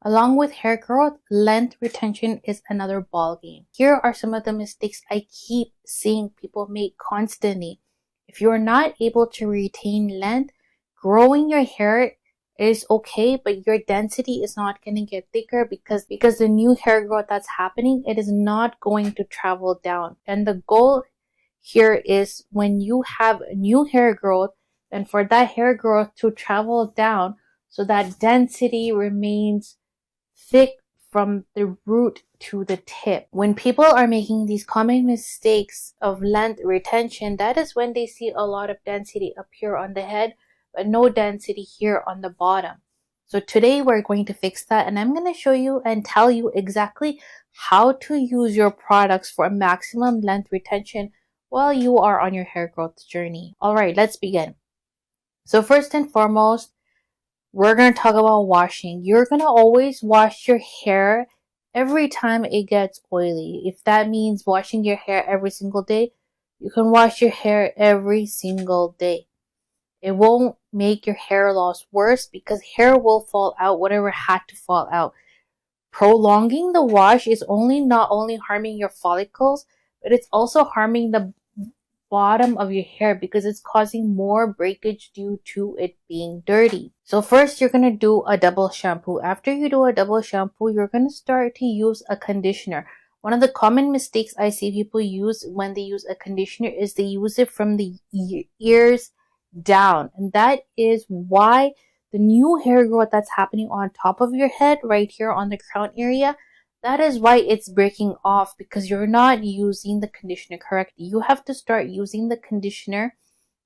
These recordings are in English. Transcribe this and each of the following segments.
Along with hair growth, length retention is another ballgame. Here are some of the mistakes I keep seeing people make constantly. If you're not able to retain length, growing your hair is okay, but your density is not going to get thicker because the new hair growth that's happening, it is not going to travel down. And the goal here is when you have new hair growth, and for that hair growth to travel down so that density remains thick from the root to the tip. When people are making these common mistakes of length retention, that is when they see a lot of density appear on the head, but no density here on the bottom. So today we're going to fix that, and I'm going to show you and tell you exactly how to use your products for maximum length retention while you are on your hair growth journey. Alright, let's begin. So first and foremost, we're going to talk about washing. You're going to always wash your hair every time it gets oily. If that means washing your hair every single day, you can wash your hair every single day. It won't make your hair loss worse because hair will fall out whatever had to fall out. Prolonging the wash is not only harming your follicles, but it's also harming the bottom of your hair because it's causing more breakage due to it being dirty. So first, you're going to do a double shampoo. After you do a double shampoo, you're going to start to use a conditioner. One of the common mistakes I see people use when they use a conditioner is they use it from the ears down. And that is why the new hair growth that's happening on top of your head, right here on the crown area, that is why it's breaking off, because you're not using the conditioner correctly. You have to start using the conditioner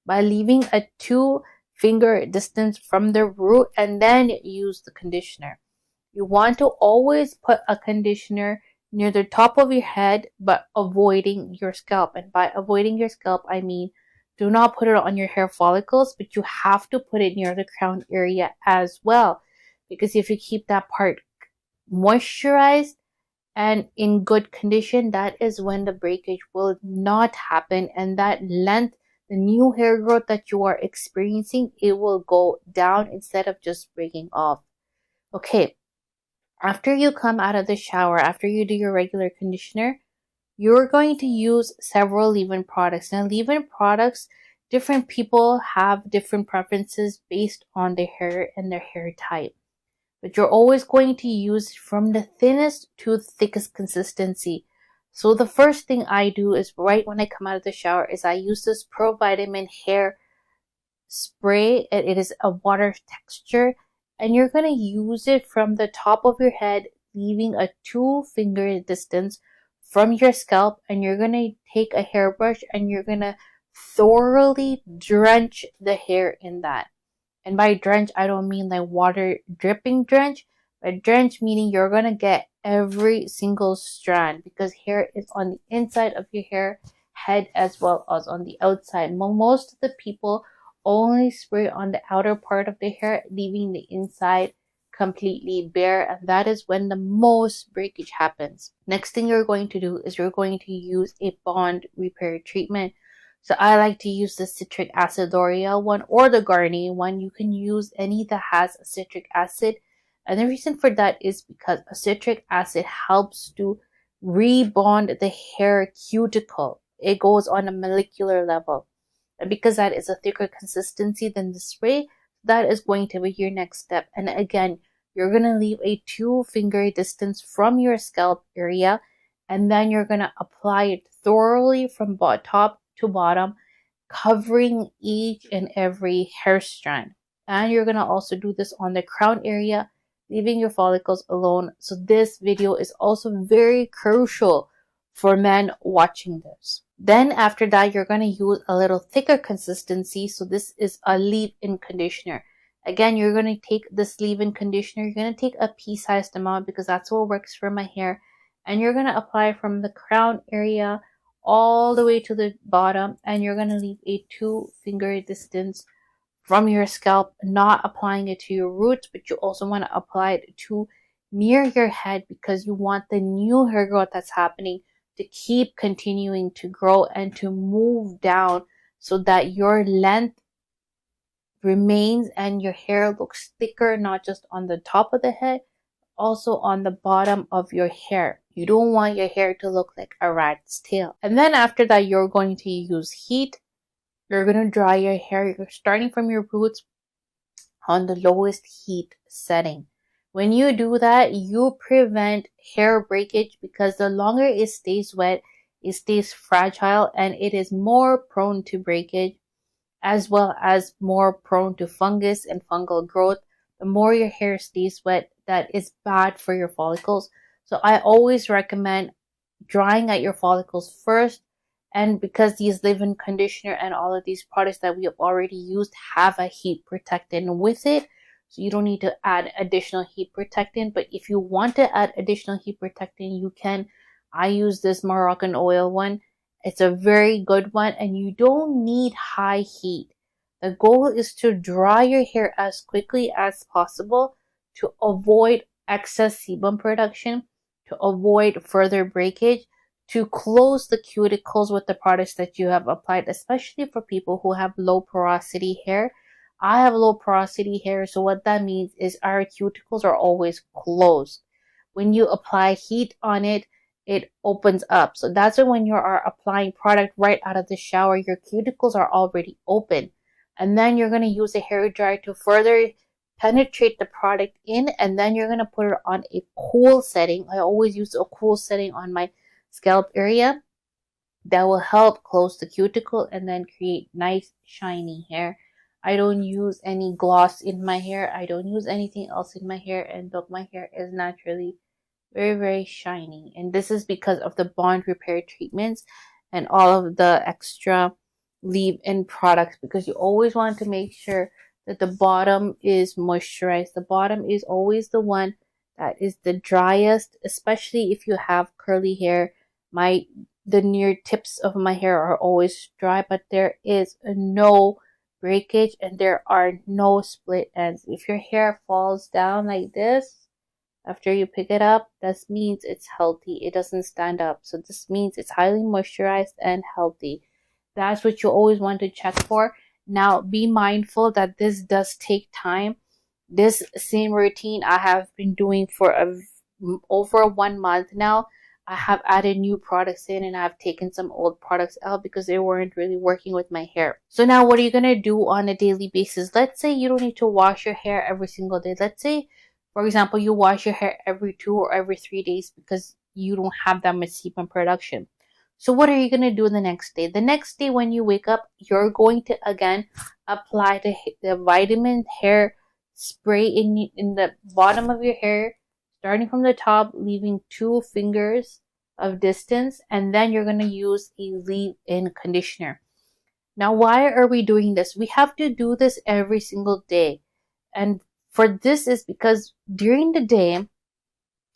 by leaving a 2-finger distance from the root and then use the conditioner. You want to always put a conditioner near the top of your head but avoiding your scalp. And by avoiding your scalp, I mean do not put it on your hair follicles, but you have to put it near the crown area as well. Because if you keep that part moisturized and in good condition, that is when the breakage will not happen, and that length, the new hair growth that you are experiencing, it will go down instead of just breaking off. Okay, after you come out of the shower, after you do your regular conditioner, you're going to use several leave-in products. Now, leave-in products, different people have different preferences based on their hair and their hair type. But you're always going to use from the thinnest to the thickest consistency. So the first thing I do is right when I come out of the shower is I use this Pro Vitamin hair spray. It is a water texture, and you're going to use it from the top of your head, leaving a 2-finger distance from your scalp, and you're going to take a hairbrush and you're going to thoroughly drench the hair in that. And by drench, I don't mean like water dripping drench, but drench meaning you're going to get every single strand, because hair is on the inside of your hair head as well as on the outside. Most of the people only spray on the outer part of the hair, leaving the inside completely bare, and that is when the most breakage happens. Next thing you're going to do is you're going to use a bond repair treatment. So I like to use the citric acid L'Oreal one or the Garnier one. You can use any that has a citric acid. And the reason for that is because a citric acid helps to rebond the hair cuticle. It goes on a molecular level. And because that is a thicker consistency than the spray, that is going to be your next step. And again, you're going to leave a 2-finger distance from your scalp area, and then you're going to apply it thoroughly from top to bottom, covering each and every hair strand. And you're going to also do this on the crown area, leaving your follicles alone. So this video is also very crucial for men watching this. Then after that, you're going to use a little thicker consistency. So this is a leave-in conditioner. Again, you're going to take this leave-in conditioner. You're going to take a pea-sized amount because that's what works for my hair. And you're going to apply from the crown area all the way to the bottom. And you're going to leave a 2-finger distance from your scalp, not applying it to your roots, but you also want to apply it to near your head because you want the new hair growth that's happening to keep continuing to grow and to move down so that your length remains and your hair looks thicker, not just on the top of the head, also on the bottom of your hair. You don't want your hair to look like a rat's tail. And then after that, you're going to use heat. You're going to dry your hair. You're starting from your roots on the lowest heat setting. When you do that, you prevent hair breakage because the longer it stays wet, it stays fragile and it is more prone to breakage, as well as more prone to fungus and fungal growth. The more your hair stays wet, that is bad for your follicles. So I always recommend drying out your follicles first. And because these leave-in conditioner and all of these products that we have already used have a heat protectant with it, so you don't need to add additional heat protectant. But if you want to add additional heat protectant, you can. I use this Moroccan oil one. It's a very good one, and you don't need high heat. The goal is to dry your hair as quickly as possible to avoid excess sebum production, to avoid further breakage, to close the cuticles with the products that you have applied, especially for people who have low porosity hair. I have low porosity hair, so what that means is our cuticles are always closed. When you apply heat on it, it opens up. So that's when you are applying product right out of the shower, your cuticles are already open. And then you're going to use a hair dryer to further penetrate the product in, and then you're going to put it on a cool setting. I always use a cool setting on my scalp area. That will help close the cuticle and then create nice shiny hair. I don't use any gloss in my hair. I don't use anything else in my hair, and look, my hair is naturally very, very shiny. And this is because of the bond repair treatments and all of the extra leave-in products, because you always want to make sure that the bottom is moisturized. The bottom is always the one that is the driest, especially if you have curly hair. The near tips of my hair are always dry, but there is no breakage and there are no split ends. If your hair falls down like this after you pick it up, that means it's healthy. It doesn't stand up. So this means it's highly moisturized and healthy. That's what you always want to check for. Now, be mindful that this does take time. This same routine I have been doing for over 1 month now. I have added new products in and I've taken some old products out because they weren't really working with my hair. So now what are you going to do on a daily basis? Let's say you don't need to wash your hair every single day. Let's say, for example, you wash your hair every 2 or every 3 days because you don't have that much sebum production. So what are you going to do the next day? The next day when you wake up, you're going to again apply the vitamin hair spray in the bottom of your hair, starting from the top, leaving 2 fingers of distance, and then you're going to use a leave-in conditioner. Now, why are we doing this? We have to do this every single day. And for this is because during the day,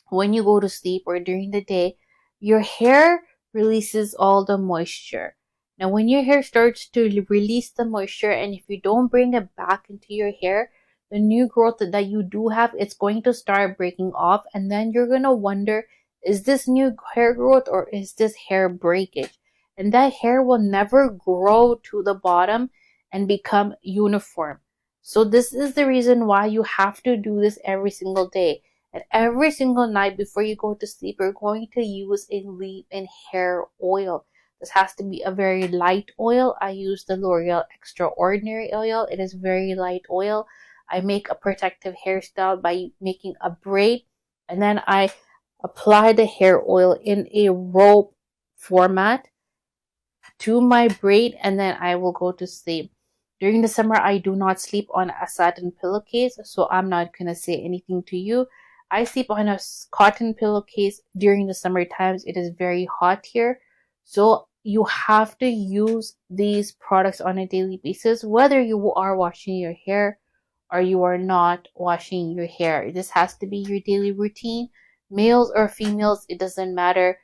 when you go to sleep or during the day, your hair releases all the moisture. Now, when your hair starts to release the moisture, and if you don't bring it back into your hair, the new growth that you do have, it's going to start breaking off, and then you're going to wonder, is this new hair growth or is this hair breakage? And that hair will never grow to the bottom and become uniform. So this is the reason why you have to do this every single day. And every single night before you go to sleep, you're going to use a leave-in hair oil. This has to be a very light oil. I use the L'Oreal Extraordinary oil. It is very light oil. I make a protective hairstyle by making a braid, and then I apply the hair oil in a rope format to my braid, and then I will go to sleep. During the summer, I do not sleep on a satin pillowcase, so I'm not going to say anything to you. I sleep on a cotton pillowcase during the summer times. It is very hot here, so you have to use these products on a daily basis, whether you are washing your hair or you are not washing your hair. This has to be your daily routine. Males or females, it doesn't matter.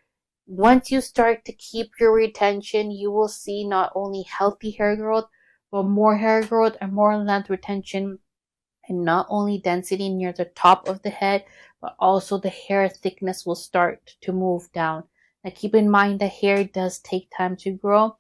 Once you start to keep your retention, you will see not only healthy hair growth, but more hair growth and more length retention, and not only density near the top of the head, but also the hair thickness will start to move down. Now keep in mind the hair does take time to grow,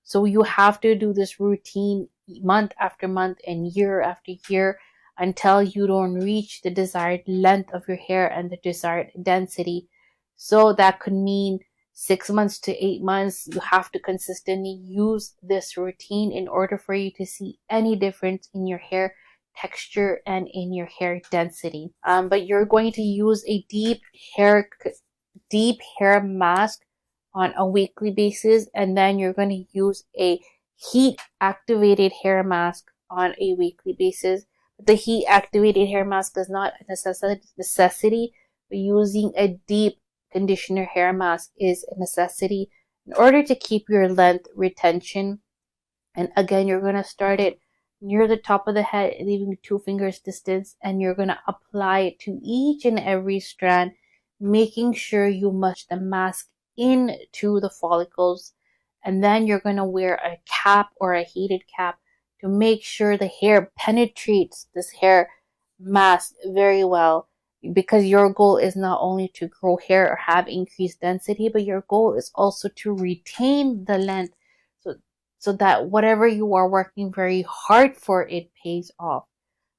so you have to do this routine month after month and year after year. until you don't reach the desired length of your hair and the desired density. So that could mean 6 months to 8 months. You have to consistently use this routine in order for you to see any difference in your hair texture and in your hair density. But you're going to use a deep hair mask on a weekly basis, and then you're going to use a heat activated hair mask on a weekly basis. The heat activated hair mask is not a necessity, but using a deep conditioner hair mask is a necessity in order to keep your length retention. And again, you're going to start it near the top of the head, leaving 2 fingers distance, and you're going to apply it to each and every strand, making sure you mush the mask into the follicles. And then you're going to wear a cap or a heated cap to make sure the hair penetrates this hair mask very well, because your goal is not only to grow hair or have increased density, but your goal is also to retain the length, so that whatever you are working very hard for, it pays off.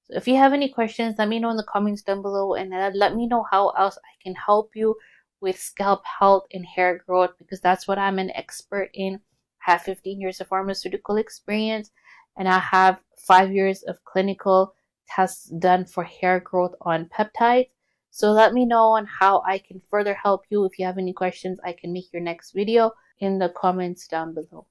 So if you have any questions, let me know in the comments down below, and let me know how else I can help you with scalp health and hair growth, because that's what I'm an expert in. I have 15 years of pharmaceutical experience, and I have 5 years of clinical tests done for hair growth on peptides. So let me know on how I can further help you. If you have any questions, I can make your next video in the comments down below.